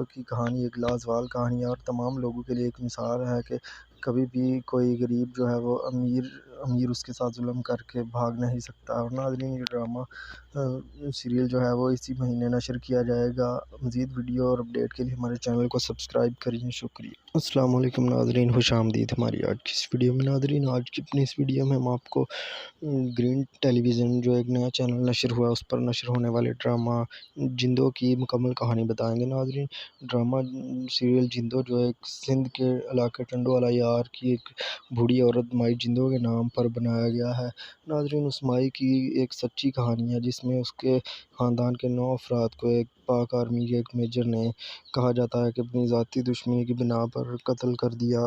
کی کہانی ایک لازوال کہانی ہے اور تمام لوگوں کے لیے ایک مثال ہے کہ کبھی بھی کوئی غریب جو ہے وہ امیر اس کے ساتھ ظلم کر کے بھاگ نہیں سکتا۔ اور ناظرین، یہ ڈرامہ سیریل جو ہے وہ اسی مہینے نشر کیا جائے گا۔ مزید ویڈیو اور اپڈیٹ کے لیے ہمارے چینل کو سبسکرائب کریے، شکریہ۔ السلام علیکم ناظرین، خوش آمدید ہماری آج کی اس ویڈیو میں۔ ناظرین، آج کی اپنی اس ویڈیو میں ہم آپ کو گرین ٹیلی ویژن جو ایک نیا چینل نشر ہوا ہے اس پر نشر ہونے والے ڈرامہ جندو کی مکمل کہانی بتائیں گے۔ ناظرین، ڈرامہ سیریل جندو جو ایک سندھ کے علاقے ٹنڈوالا یار کی ایک بوڑھی عورت مائی جندو کے نام پر بنایا گیا ہے۔ ناظرین، اس مائی کی ایک سچی کہانی ہے جس میں اس کے خاندان کے 9 افراد کو ایک پاک آرمی کے ایک میجر نے کہا جاتا ہے کہ اپنی ذاتی دشمنی کی بنا پر قتل کر دیا،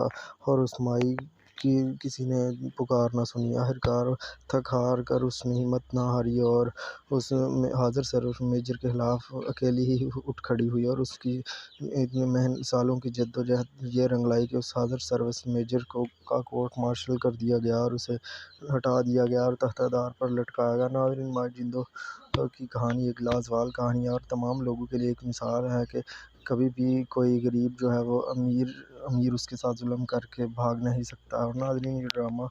اور اس مائی کی کسی نے پکار نہ سنی، آخرکار تھک ہار کر اس نے ہمت نہ ہاری اور اس حاضر سروس میجر کے خلاف اکیلی ہی اٹھ کھڑی ہوئی، اور اس کی اتنے سالوں کی جد و جہد یہ رنگ لائی کہ اس حاضر سروس میجر کا کورٹ مارشل کر دیا گیا اور اسے ہٹا دیا گیا اور تختہ دار پر لٹکایا گیا۔ ناظرین، مائی جندو کی کہانی ایک لازوال کہانی ہے اور تمام لوگوں کے لیے ایک مثال ہے کہ کبھی بھی کوئی غریب جو ہے وہ امیر اس کے ساتھ ظلم کر کے بھاگ نہیں سکتا۔ اور ناظرین، یہ ڈرامہ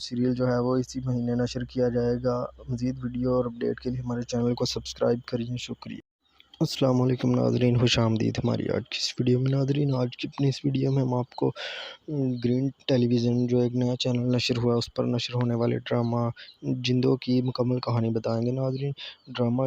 سیریل جو ہے وہ اسی مہینے نشر کیا جائے گا۔ مزید ویڈیو اور اپڈیٹ کے لیے ہمارے چینل کو سبسکرائب کریے، شکریہ۔ السلام علیکم ناظرین، خوش آمدید ہماری آج کی اس ویڈیو میں۔ ناظرین، آج کی اپنی اس ویڈیو میں ہم آپ کو گرین ٹیلی ویژن جو ایک نیا چینل نشر ہوا ہے اس پر نشر ہونے والے ڈرامہ جندو کی مکمل کہانی بتائیں گے۔ ناظرین، ڈرامہ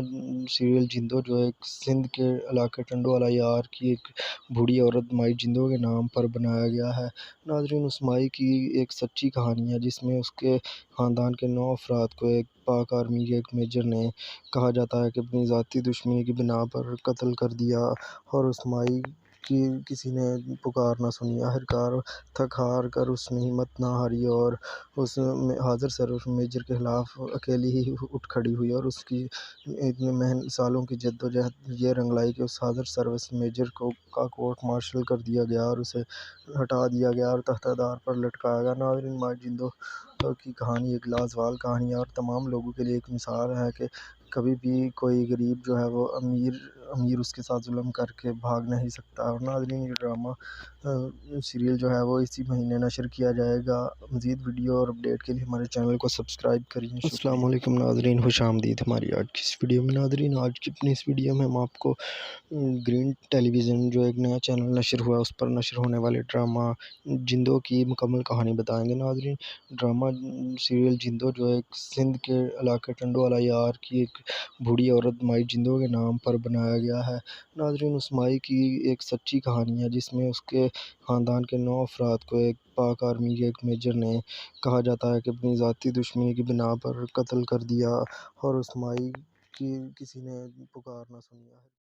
سیریل جندو جو ایک سندھ کے علاقے ٹنڈوالا یار کی ایک بوڑھی عورت مائی جندو کے نام پر بنایا گیا ہے۔ ناظرین، اس مائی کی ایک سچی کہانی ہے جس میں اس کے خاندان کے 9 افراد کو ایک پاک آرمی کے ایک میجر نے کہا جاتا ہے کہ اپنی ذاتی دشمنی کی بنا پر قتل کر دیا، اور اس مائی کی کسی نے پکار نہ سنی، آخرکار تھک ہار کر اس نے ہمت نہ ہاری اور اس حاضر سروس میجر کے خلاف اکیلی ہی اٹھ کھڑی ہوئی، اور اس کی اتنے سالوں کی جد و جہد یہ رنگ لائی کہ اس حاضر سروس میجر کا کورٹ مارشل کر دیا گیا اور اسے ہٹا دیا گیا اور تختہ دار پر لٹکایا گیا۔ ناظرین، مائی جندو کی کہانی ایک لازوال کہانی ہے اور تمام لوگوں کے لیے ایک مثال ہے کہ کبھی بھی کوئی غریب جو ہے وہ امیر اس کے ساتھ ظلم کر کے بھاگ نہیں سکتا۔ اور ناظرین، یہ ڈرامہ سیریل جو ہے وہ اسی مہینے نشر کیا جائے گا۔ مزید ویڈیو اور اپڈیٹ کے لیے ہمارے چینل کو سبسکرائب کریے، شکریہ۔ السلام علیکم ناظرین، خوش آمدید ہماری آج کی اس ویڈیو میں۔ ناظرین، آج کی اپنی اس ویڈیو میں ہم آپ کو گرین ٹیلی ویژن جو ایک نیا چینل نشر ہوا ہے اس پر نشر ہونے والے ڈرامہ جندو کی مکمل کہانی بتائیں گے۔ ناظرین، ڈرامہ سیریل جندو جو ایک سندھ کے علاقے ٹنڈوالا یار کی ایک بوڑھی عورت مائی جندو کے نام پر بنایا گیا ہے۔ ناظرین، اس مائی کی ایک سچی کہانی ہے جس میں اس کے خاندان کے 9 افراد کو ایک پاک آرمی کے ایک میجر نے کہا جاتا ہے کہ اپنی ذاتی دشمنی کی بنا پر قتل کر دیا، اور اس مائی کی کسی نے پکار نہ سنی۔